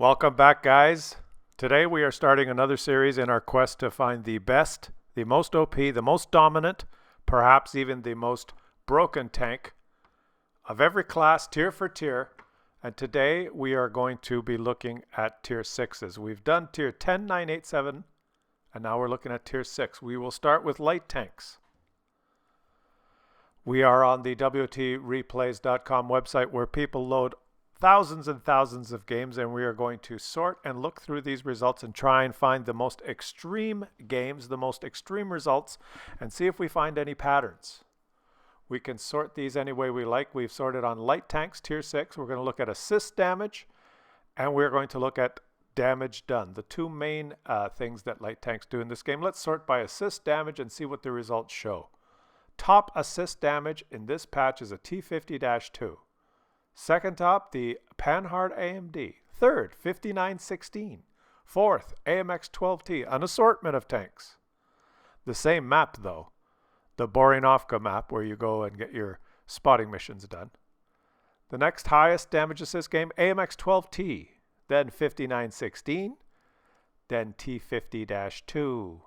Welcome back, guys. Today we are starting another series in our quest to find the best, the most OP, the most dominant, perhaps even the most broken tank of every class, tier for tier. And today we are going to be looking at tier 6s. We've done tier 10, 9, 8, 7, and now we're looking at tier 6. We will start with light tanks. We are on the WOTreplays.com website where people load thousands and thousands of games, and we are going to sort and look through these results and try and find the most extreme games, the most extreme results, and see if we find any patterns. We can sort these any way we like. We've sorted on light tanks, tier 6. We're going to look at assist damage, and we're going to look at damage done, the two main things that light tanks do in this game. Let's sort by assist damage and see what the results show. Top assist damage in this patch is a T50-2. Second top, the Panhard AMD. Third, 5916. Fourth, AMX-12T, an assortment of tanks. The same map, though. The Borinovka map, where you go and get your spotting missions done. The next highest damage assist game, AMX-12T. Then 5916. Then T50-2.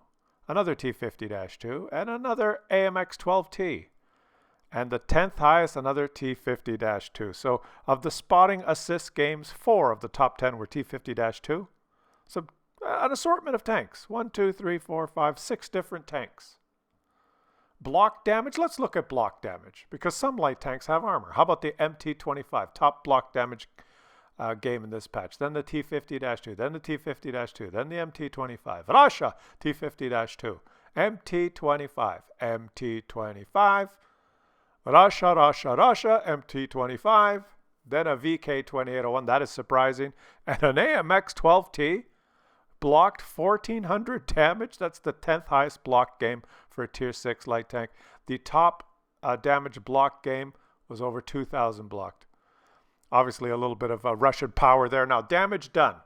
Another T50-2. And another AMX-12T. And the 10th highest, another T50-2. So of the spotting assist games, 4 of the top 10 were T50-2. So an assortment of tanks. 1, 2, 3, 4, 5, 6 different tanks. Block damage, let's look at block damage, because some light tanks have armor. How about the MT25, top block damage game in this patch. Then the T50-2, then the T50-2, then the MT25. Russia, T50-2. MT25, MT25. Russia, MT25, then a VK2801, that is surprising, and an AMX-12T, blocked 1400 damage. That's the 10th highest block game for a tier 6 light tank. The top damage block game was over 2000 blocked. Obviously a little bit of Russian power there. Now damage done.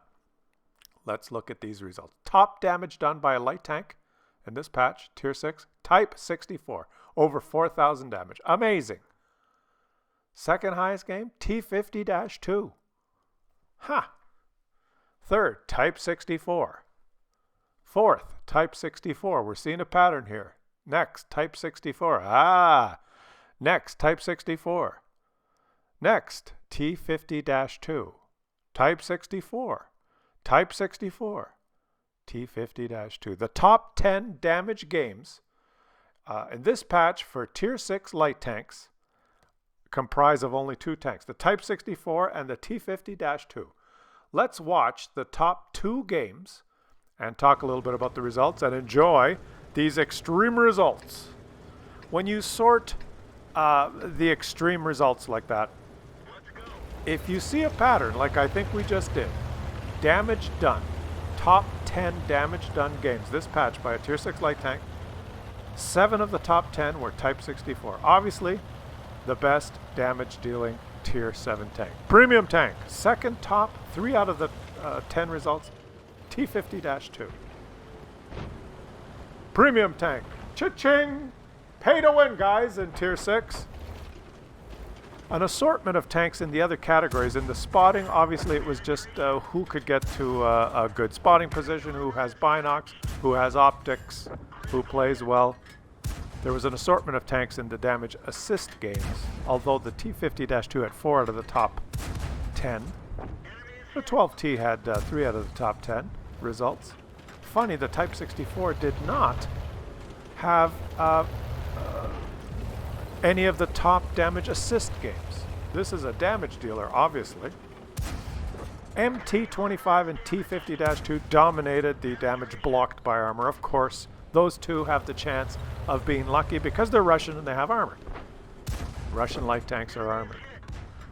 Let's look at these results. Top damage done by a light tank in this patch, tier 6, type 64. Over 4,000 damage. Amazing. Second highest game, T50-2. Ha! Third, type 64. Fourth, type 64. We're seeing a pattern here. Next, type 64. Ah! Next, type 64. Next, T50-2. Type 64. Type 64. T50-2. The top 10 damage games in this patch for tier 6 light tanks comprise of only 2 tanks, the Type 64 and the T50-2. Let's watch the top 2 games and talk a little bit about the results and enjoy these extreme results. When you sort the extreme results like that, if you see a pattern like I think we just did, damage done, top 10 damage done games this patch by a tier 6 light tank, 7 of the top 10 were Type 64. Obviously, the best damage dealing tier 7 tank. Premium tank, second top, 3 out of the 10 results, T50-2. Premium tank, cha-ching! Pay to win, guys, in tier 6. An assortment of tanks in the other categories. In the spotting, obviously it was just who could get to a good spotting position, who has binocs, who has optics, who plays well. There was an assortment of tanks in the damage assist games, although the T50-2 had 4 out of the top 10. The 12T had 3 out of the top 10 results. Funny, the Type 64 did not have any of the top damage assist games. This is a damage dealer, obviously. MT25 and T50-2 dominated the damage blocked by armor. Of course, those two have the chance of being lucky because they're Russian and they have armor. Russian light tanks are armored.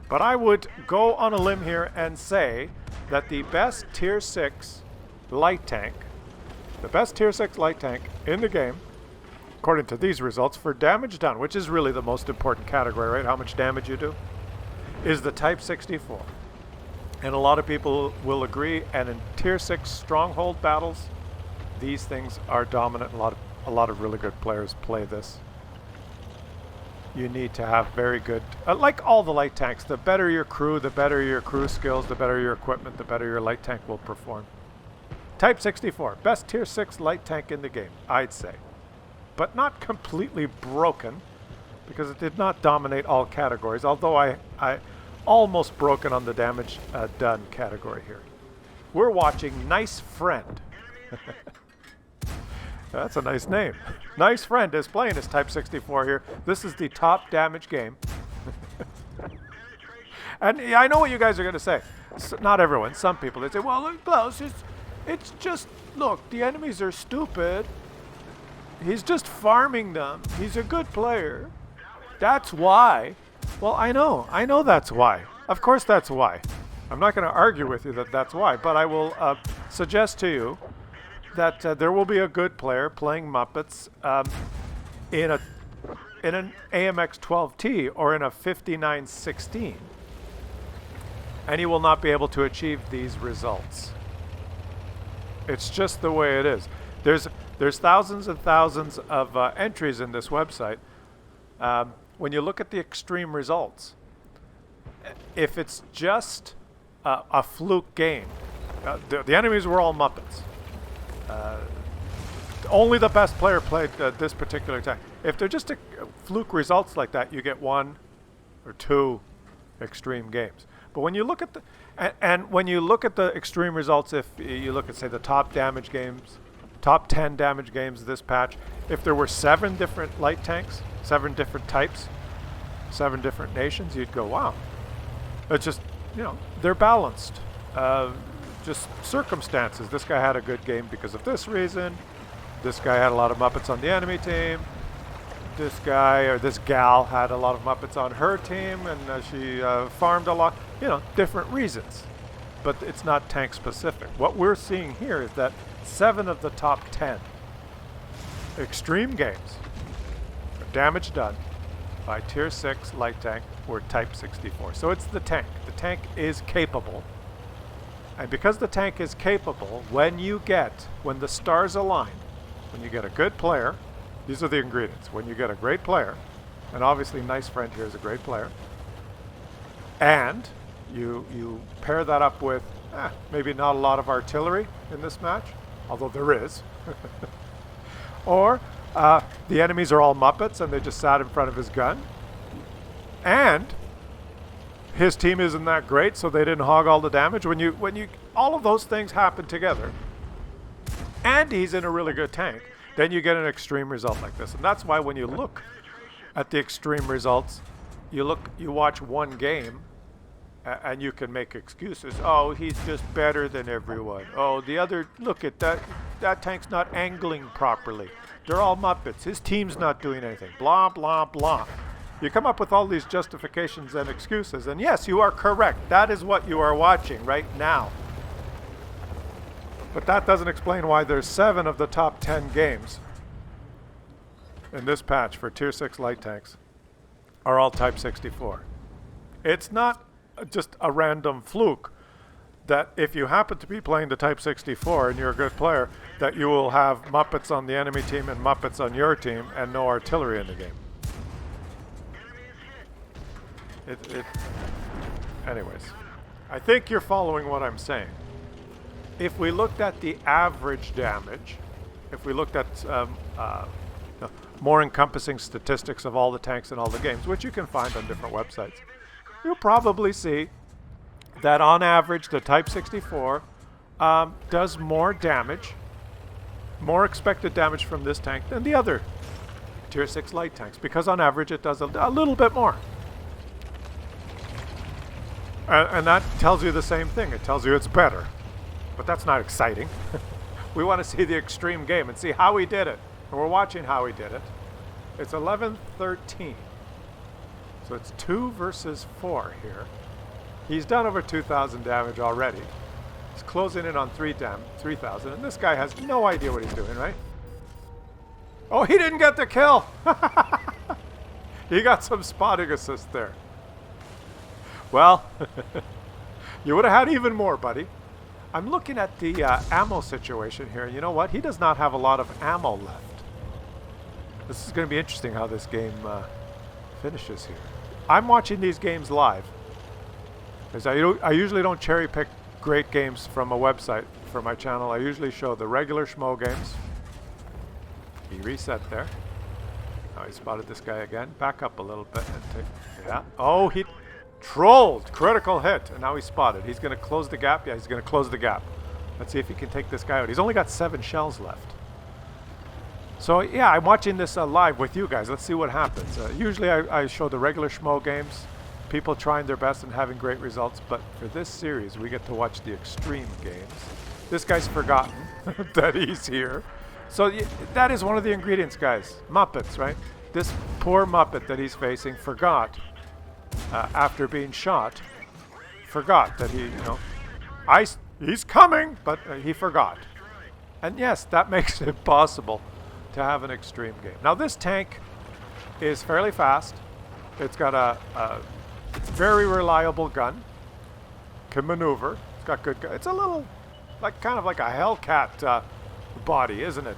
But I would go on a limb here and say that the best tier 6 light tank, the best tier 6 light tank in the game, according to these results, for damage done, which is really the most important category, right? How much damage you do, is the Type 64. And a lot of people will agree, and in tier 6 stronghold battles, these things are dominant. A lot of really good players play this. you need to have very good, like all the light tanks, the better your crew, the better your crew skills, the better your equipment, the better your light tank will perform. Type 64, best tier 6 light tank in the game, I'd say. But not completely broken, because it did not dominate all categories, although I almost broken on the damage done category here. We're watching Nice Friend. That's a nice name. Nice Friend is playing his Type 64 here. This is the top damage game. And I know what you guys are going to say. Not everyone, some people. They say, well, look, Klaus, it's just, look, the enemies are stupid. He's just farming them. He's a good player. That's why. Well, I know that's why. Of course that's why. I'm not going to argue with you that that's why, but I will suggest to you that there will be a good player playing Muppets in an AMX 12T or in a 5916, and he will not be able to achieve these results. It's just the way it is. There's thousands and thousands of entries in this website. When you look at the extreme results, if it's just a fluke game, the enemies were all Muppets. Only the best player played this particular tank. If they're just fluke results like that, you get 1 or 2 extreme games. But when you look at when you look at the extreme results, if you look at, say, the top damage games, top 10 damage games this patch, if there were 7 different light tanks, 7 different types, 7 different nations, you'd go, wow. It's just, they're balanced. Just circumstances. This guy had a good game because of this reason. This guy had a lot of Muppets on the enemy team. This guy or this gal had a lot of Muppets on her team, and she farmed a lot. Different reasons. But it's not tank specific. What we're seeing here is that 7 of the top 10 extreme games, damage done by tier 6 light tank were Type 64. So it's the tank. The tank is capable. And because the tank is capable, when the stars align, when you get a good player, these are the ingredients. When you get a great player, and obviously Nice Friend here is a great player, and you pair that up with maybe not a lot of artillery in this match, although there is, or the enemies are all Muppets and they just sat in front of his gun, and his team isn't that great, so they didn't hog all the damage. When you all of those things happen together, and he's in a really good tank, then you get an extreme result like this. And that's why when you look at the extreme results, you watch one game, and you can make excuses. Oh, he's just better than everyone. Oh, the other, look at that tank's not angling properly. They're all Muppets. His team's not doing anything. Blah, blah, blah. You come up with all these justifications and excuses, and yes, you are correct. That is what you are watching right now. But that doesn't explain why there's 7 of the top 10 games in this patch for tier 6 light tanks are all Type 64. It's not just a random fluke that if you happen to be playing the Type 64 and you're a good player, that you will have Muppets on the enemy team and Muppets on your team and no artillery in the game. Anyways, I think you're following what I'm saying. If we looked at the average damage, if we looked at more encompassing statistics of all the tanks in all the games, which you can find on different websites, you'll probably see that on average the Type 64 does more damage, more expected damage from this tank than the other tier 6 light tanks, because on average it does a little bit more. And that tells you the same thing. It tells you it's better. But that's not exciting. We want to see the extreme game and see how he did it. And we're watching how he did it. It's 11-13. So it's 2 versus 4 here. He's done over 2,000 damage already. He's closing in on 3,000. And this guy has no idea what he's doing, right? Oh, he didn't get the kill. He got some spotting assist there. Well, you would have had even more, buddy. I'm looking at the ammo situation here. You know what? He does not have a lot of ammo left. This is going to be interesting how this game finishes here. I'm watching these games live, because I usually don't cherry pick great games from a website for my channel. I usually show the regular schmo games. He reset there. Now he spotted this guy again. Back up a little bit and take, yeah. Oh, he trolled. Critical hit. And now he's spotted. He's going to close the gap. Yeah, he's going to close the gap. Let's see if he can take this guy out. He's only got 7 shells left. So yeah, I'm watching this live with you guys. Let's see what happens. Usually I show the regular schmo games. People trying their best and having great results. But for this series, we get to watch the extreme games. This guy's forgotten that he's here. So that is one of the ingredients, guys. Muppets, right? This poor Muppet that he's facing forgot, after being shot, forgot that he's coming, but he forgot. And yes, that makes it possible to have an extreme game. Now this tank is fairly fast. It's got a very reliable gun. Can maneuver. It's got good. It's a little, kind of like a Hellcat body, isn't it?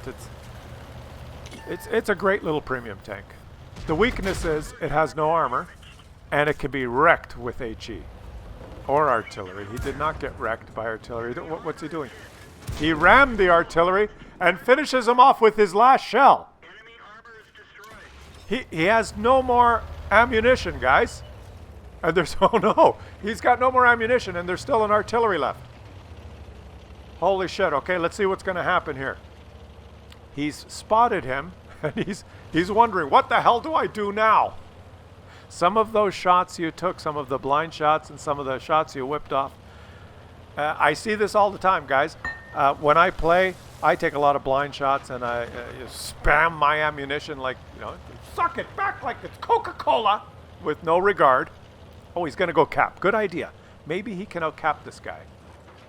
It's a great little premium tank. The weakness is it has no armor, and it can be wrecked with HE or artillery. He did not get wrecked by artillery. What's he doing? He rammed the artillery and finishes him off with his last shell. He has no more ammunition, guys. And there's, oh no, he's got no more ammunition, and there's still an artillery left. Holy shit. Okay, let's see what's going to happen here. He's spotted him, and he's wondering, what the hell do I do now? Some of those shots you took, some of the blind shots and some of the shots you whipped off, I see this all the time, guys. When I play, I take a lot of blind shots, and I spam my ammunition like, suck it back like it's Coca-Cola with no regard. Oh, he's going to go cap. Good idea. Maybe he can out-cap this guy.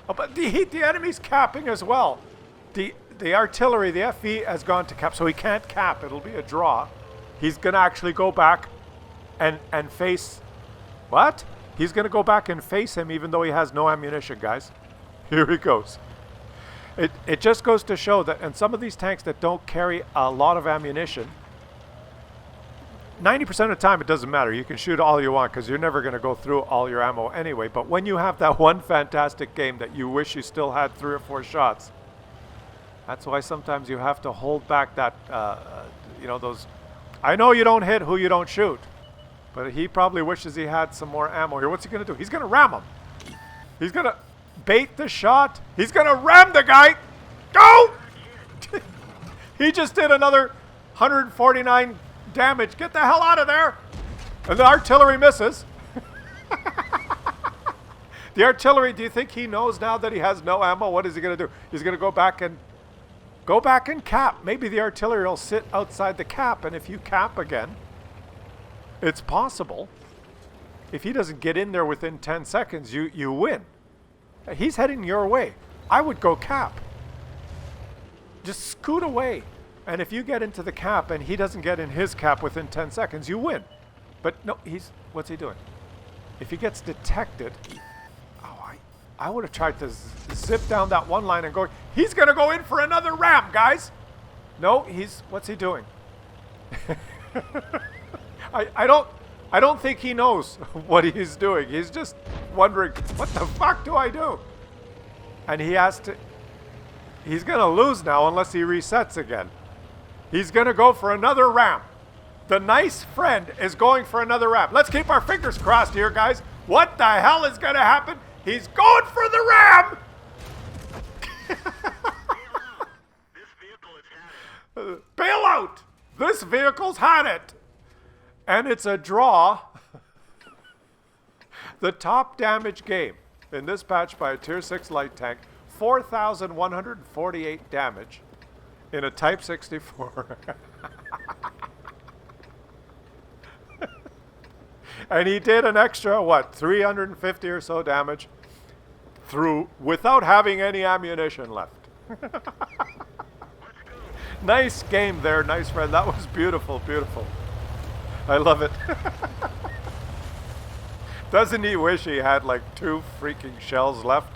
Oh, but the enemy's capping as well. The artillery, the FE has gone to cap, so he can't cap. It'll be a draw. He's going to actually go back and face... What? He's going to go back and face him even though he has no ammunition, guys. Here he goes. It just goes to show that in some of these tanks that don't carry a lot of ammunition, 90% of the time it doesn't matter. You can shoot all you want because you're never going to go through all your ammo anyway. But when you have that one fantastic game that you wish you still had 3 or 4 shots, that's why sometimes you have to hold back that, those... I know you don't hit who you don't shoot, but he probably wishes he had some more ammo here. What's he going to do? He's going to ram him. He's going to bait the shot. He's going to ram the guy. Go! He just did another 149 damage. Get the hell out of there. And the artillery misses. The artillery, do you think he knows now that he has no ammo? What is he going to do? He's going to go back and cap. Maybe the artillery will sit outside the cap, and if you cap again, it's possible. If he doesn't get in there within 10 seconds, you win. He's heading your way. I would go cap. Just scoot away. And if you get into the cap and he doesn't get in his cap within 10 seconds, you win. But no, what's he doing? If he gets detected, I would have tried to zip down that one line and go, he's going to go in for another ram, guys. No, what's he doing? I don't think he knows what he's doing. He's just wondering, what the fuck do I do? And he's going to lose now unless he resets again. He's going to go for another ram. The nice friend is going for another ram. Let's keep our fingers crossed here, guys. What the hell is going to happen? He's going for the ram! Bail out! This vehicle's had it! And it's a draw. The top damage game in this patch by a Tier 6 light tank, 4,148 damage in a Type 64. And he did an extra, 350 or so damage through without having any ammunition left. Nice game there, nice friend. That was beautiful, beautiful. I love it. Doesn't he wish he had like 2 freaking shells left?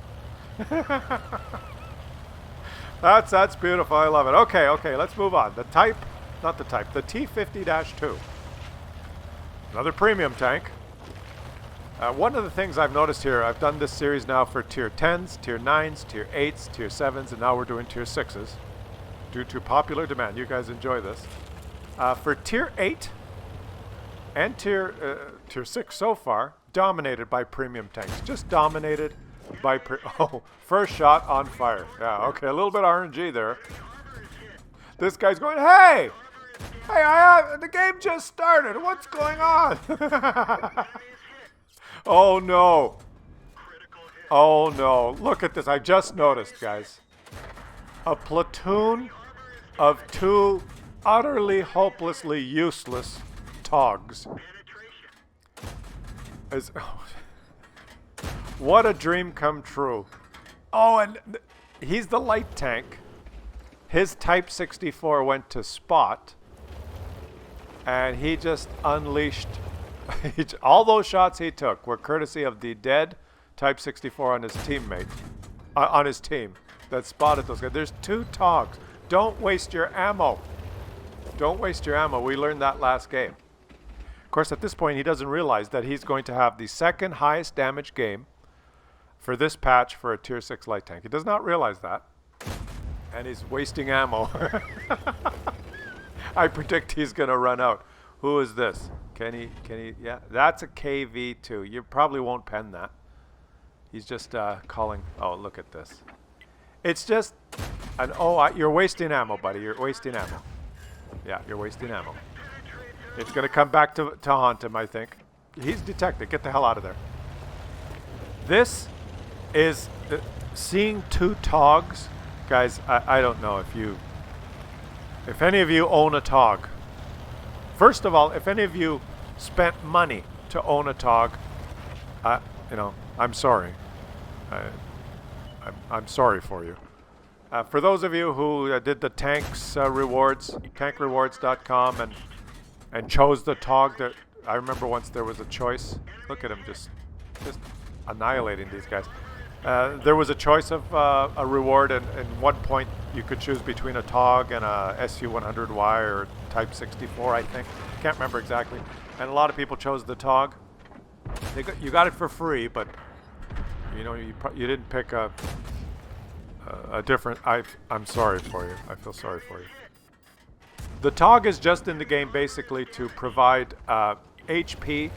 That's beautiful. I love it. Okay, let's move on. The T50-2. Another premium tank. One of the things I've noticed here, I've done this series now for tier 10s, tier 9s, tier 8s, tier 7s, and now we're doing tier 6s. Due to popular demand. You guys enjoy this. For tier 8 and tier 6 so far, dominated by premium tanks. Just dominated by first shot on fire. Yeah, okay, a little bit RNG there. This guy's going, hey! Hey, the game just started. What's going on? Oh no. Oh no. Look at this. I just noticed, guys. A platoon of 2 utterly hopelessly useless togs. What a dream come true. Oh, and he's the light tank. His Type 64 went to spot. And he just unleashed. All those shots he took were courtesy of the dead Type 64 on his teammate. On his team that spotted those guys. There's 2 togs. Don't waste your ammo. Don't waste your ammo. We learned that last game. Of course, at this point, he doesn't realize that he's going to have the second highest damage game for this patch for a tier 6 light tank. He does not realize that. And he's wasting ammo. I predict he's going to run out. Who is this? Can he, yeah, that's a KV2. You probably won't pen that. He's just calling, oh, look at this. It's just an, you're wasting ammo, buddy. You're wasting ammo. Yeah, you're wasting ammo. It's going to come back to haunt him, I think. He's detected. Get the hell out of there. This is seeing 2 togs. Guys, I don't know if any of you own a tog. First of all, if any of you spent money to own a tog, you know, I'm sorry. I'm sorry for you. For those of you who did the tanks rewards, tankrewards.com, and chose the tog, that I remember once there was a choice. Look at him just annihilating these guys. There was a choice of a reward, and at one point you could choose between a tog and a SU-100Y or Type 64, I think. Can't remember exactly. And a lot of people chose the tog. You got it for free, but you know you didn't pick a different. I'm sorry for you. I feel sorry for you. The tog is just in the game basically to provide HP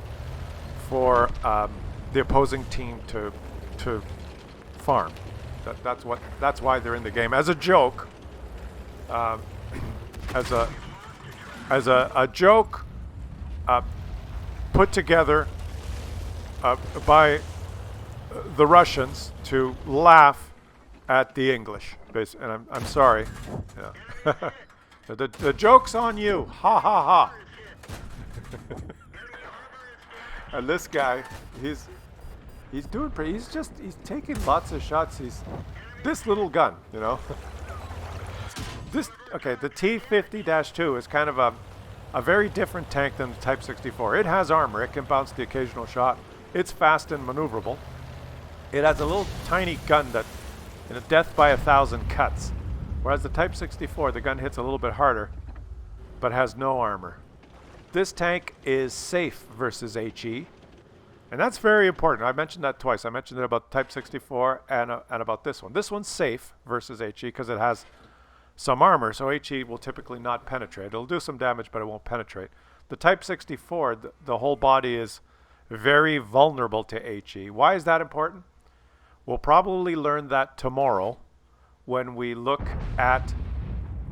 for the opposing team to farm. That's why they're in the game. As a joke, as a joke put together by the Russians to laugh at the English. And I'm sorry. Yeah. The joke's on you. Ha ha ha. And this guy, he's doing pretty. He's taking lots of shots. This little gun, you know. The T-50-2 is kind of a very different tank than the Type 64. It has armor. It can bounce the occasional shot. It's fast and maneuverable. It has a little tiny gun that, you know, death by 1,000 cuts. Whereas the Type 64, the gun hits a little bit harder, but has no armor. This tank is safe versus HE. And that's very important. I mentioned that twice. I mentioned it about Type 64 and about this one. This one's safe versus HE because it has some armor, so HE will typically not penetrate. It'll do some damage, but it won't penetrate. The Type 64, the whole body is very vulnerable to HE. Why is that important? We'll probably learn that tomorrow when we look at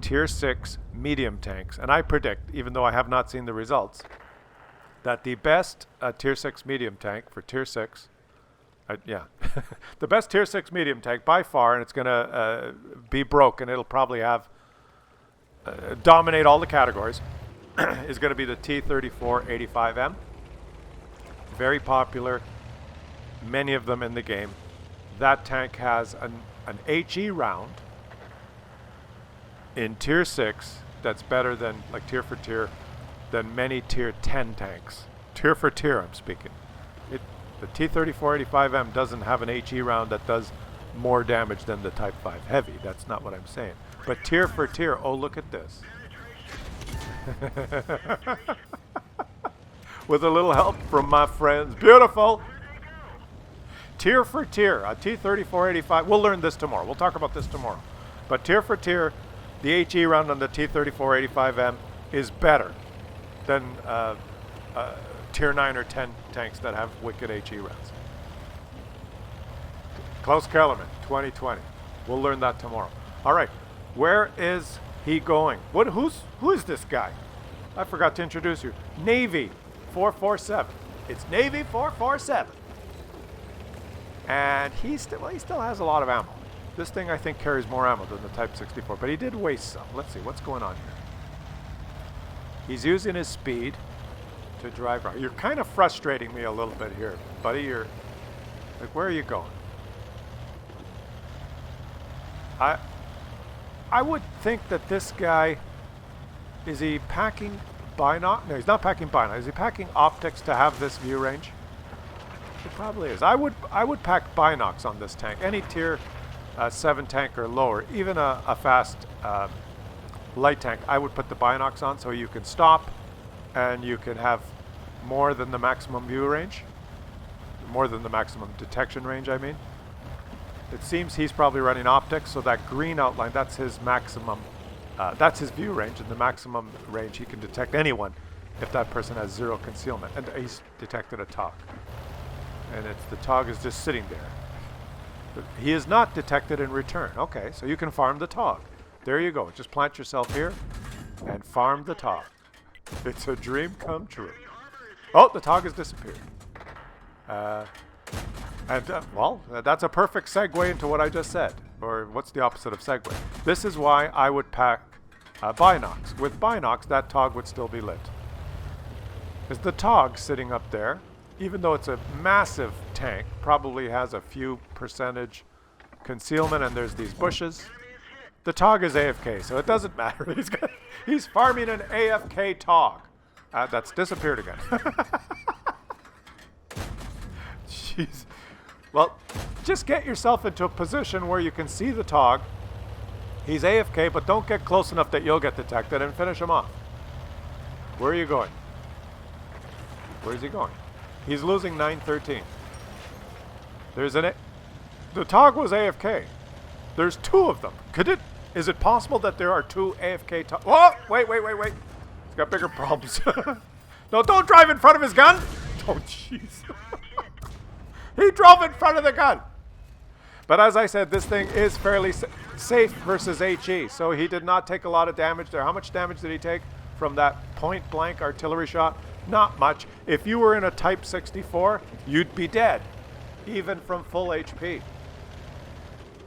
Tier 6 medium tanks. And I predict, even though I have not seen the results, that the best Tier 6 medium tank for Tier 6, the best Tier 6 medium tank by far, and it's going to be broken, it'll probably have, dominate all the categories, is going to be the T-34-85M. Very popular, many of them in the game. That tank has an HE round in Tier 6 that's better than, like tier for tier, than many Tier 10 tanks. Tier for tier, I'm speaking. The T-34-85M doesn't have an HE round that does more damage than the Type 5 Heavy. That's not what I'm saying. But tier for tier, oh, look at this. with a little help from my friends. Beautiful. Tier for tier, a T-3485. We'll learn this tomorrow. We'll talk about this tomorrow. But tier for tier, the HE round on the T-3485M is better than tier 9 or 10 tanks that have wicked HE rounds. Klaus Kellerman, 2020. We'll learn that tomorrow. All right, where is he going? Who is this guy? I forgot to introduce you. Navy 447. It's Navy 447. And he still has a lot of ammo. This thing, I think, carries more ammo than the Type 64, but he did waste some. Let's see, what's going on here? He's using his speed to drive around. You're kind of frustrating me a little bit here, buddy. You're like, where are you going? I would think that this guy, is he packing binoc? No, he's not packing binoc. Is he packing optics to have this view range? It probably is. I would pack binocs on this tank. Any tier 7 tank or lower, even a fast light tank, I would put the binocs on so you can stop and you can have more than the maximum view range, more than the maximum detection range, I mean. It seems he's probably running optics, so that green outline, that's his maximum, that's his view range, and the maximum range he can detect anyone if that person has 0 concealment. And he's detected a TOG. And the TOG is just sitting there. But he is not detected in return. Okay, so you can farm the TOG. There you go. Just plant yourself here and farm the TOG. It's a dream come true. Oh, the TOG has disappeared. Well, that's a perfect segue into what I just said. Or what's the opposite of segue? This is why I would pack binocs. With binocs, that TOG would still be lit. Because the TOG sitting up there, even though it's a massive tank, probably has a few percentage concealment, and there's these bushes. The TOG is AFK, so it doesn't matter. He's farming an AFK TOG. That's disappeared again. Jeez. Well, just get yourself into a position where you can see the TOG. He's AFK, but don't get close enough that you'll get detected, and finish him off. Where are you going? Where's he going? He's losing 913. The TOG was AFK. There's 2 of them. Is it possible that there are 2 AFK TOG? Oh, wait. He's got bigger problems. No, don't drive in front of his gun. Oh, jeez. He drove in front of the gun. But as I said, this thing is fairly safe versus HE, so he did not take a lot of damage there. How much damage did he take from that point-blank artillery shot? Not much. If you were in a Type 64, you'd be dead, even from full HP.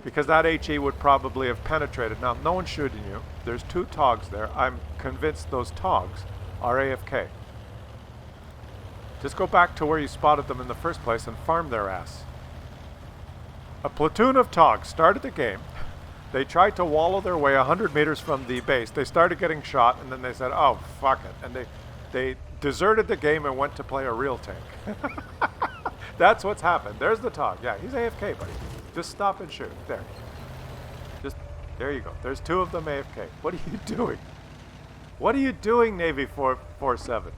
Because that HE would probably have penetrated. Now, no one's shooting you. There's 2 TOGs there. I'm convinced those TOGs are AFK. Just go back to where you spotted them in the first place and farm their ass. A platoon of TOGs started the game. They tried to wallow their way 100 meters from the base. They started getting shot, and then they said, oh, fuck it. And they deserted the game and went to play a real tank. That's what's happened. There's the TOG. Yeah, he's AFK, buddy. Just stop and shoot. There. There you go. There's 2 of them AFK. What are you doing? What are you doing, Navy 447?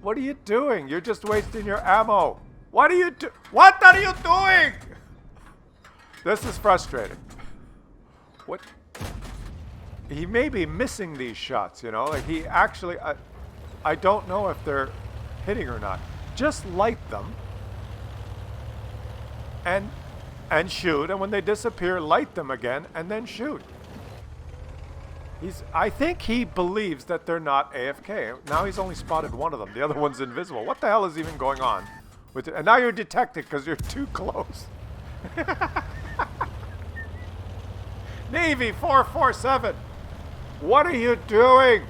What are you doing? You're just wasting your ammo. What are you doing? This is frustrating. What? He may be missing these shots, you know? Like he actually, I don't know if they're hitting or not. Just light them and shoot, and when they disappear, light them again and then shoot. I think he believes that they're not AFK. Now he's only spotted 1 of them. The other one's invisible. What the hell is even going on with it? And now you're detected because you're too close. Navy 447, what are you doing?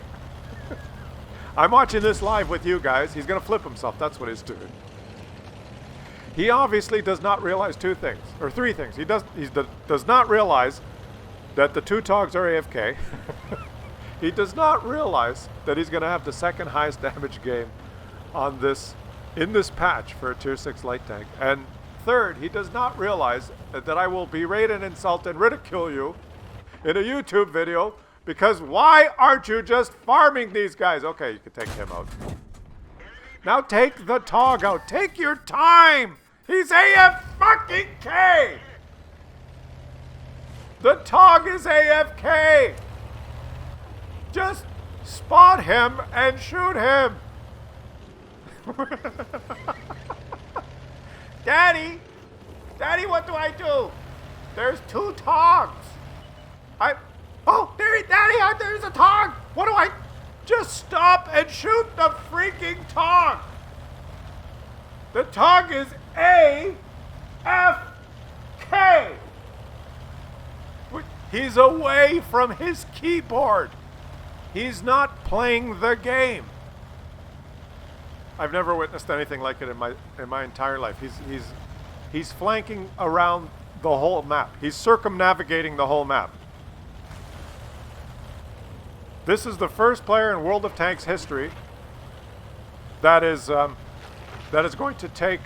I'm watching this live with you guys. He's gonna flip himself. That's what he's doing. He obviously does not realize 2 things, or 3 things. He does not realize that the 2 TOGs are AFK. He does not realize that he's going to have the 2nd highest damage game in this patch for a tier 6 light tank. And 3rd, he does not realize that I will berate and insult and ridicule you in a YouTube video Because why aren't you just farming these guys? Okay, you can take him out. Now take the Tog out. Take your time. He's AF-fucking-K. The Tog is AFK. Just spot him and shoot him. Daddy, what do I do? There's 2 Togs. Oh, Daddy, there's a Tog. What do I? Just stop and shoot the freaking Tog. The Tog is AFK. He's away from his keyboard. He's not playing the game. I've never witnessed anything like it in my entire life. He's flanking around the whole map. He's circumnavigating the whole map. This is the first player in World of Tanks history that is going to take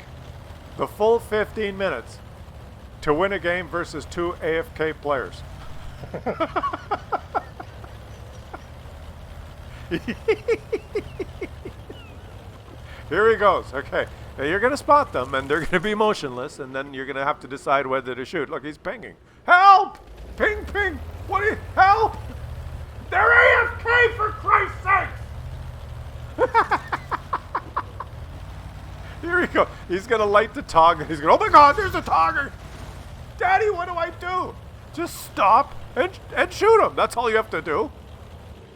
the full 15 minutes to win a game versus 2 AFK players. Here he goes. Okay. Now you're going to spot them, and they're going to be motionless, and then you're going to have to decide whether to shoot. Look, he's pinging. Help! Ping, ping! Help! They're AFK, for Christ's sakes! Here we go. He's going to light the Tog, and he's going, oh my God, there's a Togger! Daddy, what do I do? Just stop and shoot him. That's all you have to do.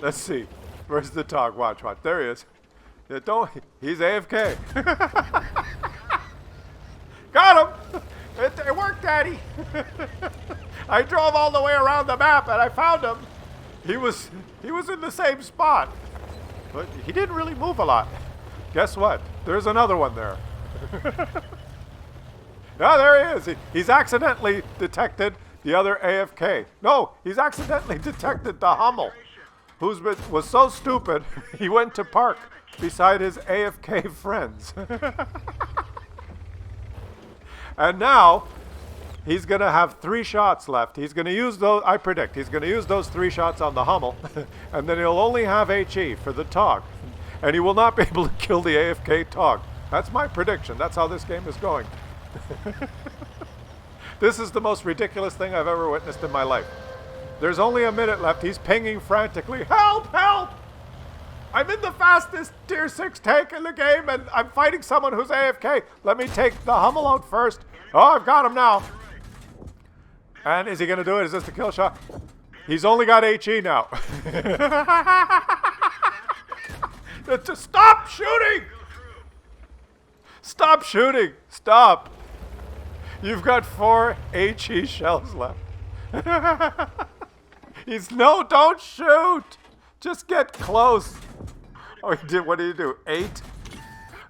Let's see. Where's the Tog? Watch. There he is. He's AFK. Got him! It worked, Daddy. I drove all the way around the map and I found him. He was in the same spot. But he didn't really move a lot. Guess what? There's another one there. Yeah, there he is. He's accidentally detected the other AFK. No, he's accidentally detected the Hummel, was so stupid he went to park beside his AFK friends. And now he's going to have 3 shots left. He's going to use those, I predict, he's going to use those 3 shots on the Hummel, and then he'll only have HE for the Tog. And he will not be able to kill the AFK Tog. That's my prediction. That's how this game is going. This is the most ridiculous thing I've ever witnessed in my life. There's only a minute left. He's pinging frantically. Help! Help! I'm in the fastest tier 6 tank in the game, and I'm fighting someone who's AFK. Let me take the Hummel out first. Oh, I've got him now. And is he going to do it? Is this the kill shot? He's only got HE now. Stop shooting! Stop shooting! Stop! You've got 4 HE shells left. No, don't shoot! Just get close. Oh, he did. What did he do? 8?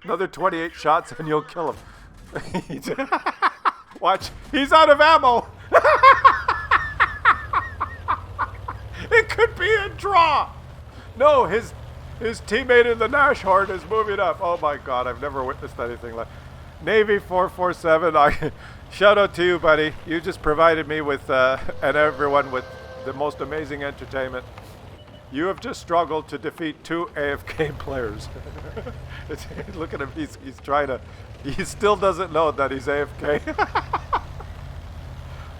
Another 28 shots and you'll kill him. Watch. He's out of ammo. It could be a draw. No, his teammate in the Nash Horde is moving up. Oh my God, I've never witnessed anything like Navy 447. Shout out to you, buddy. You just provided me with, and everyone with the most amazing entertainment. You have just struggled to defeat 2 AFK players. Look at him. He's trying to. He still doesn't know that he's AFK.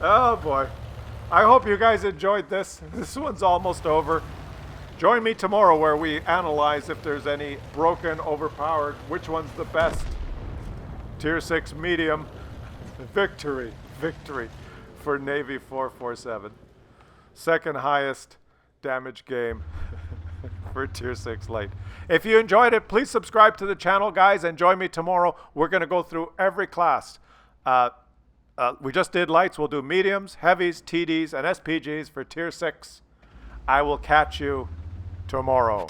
Oh boy. I hope you guys enjoyed this. This one's almost over. Join me tomorrow where we analyze if there's any broken, overpowered, which one's the best. Tier 6 medium. Victory for Navy 447. Second highest damage game for Tier 6 light. If you enjoyed it, please subscribe to the channel, guys, and join me tomorrow. We're going to go through every class. We just did lights. We'll do mediums, heavies, TDs, and SPGs for Tier 6. I will catch you tomorrow.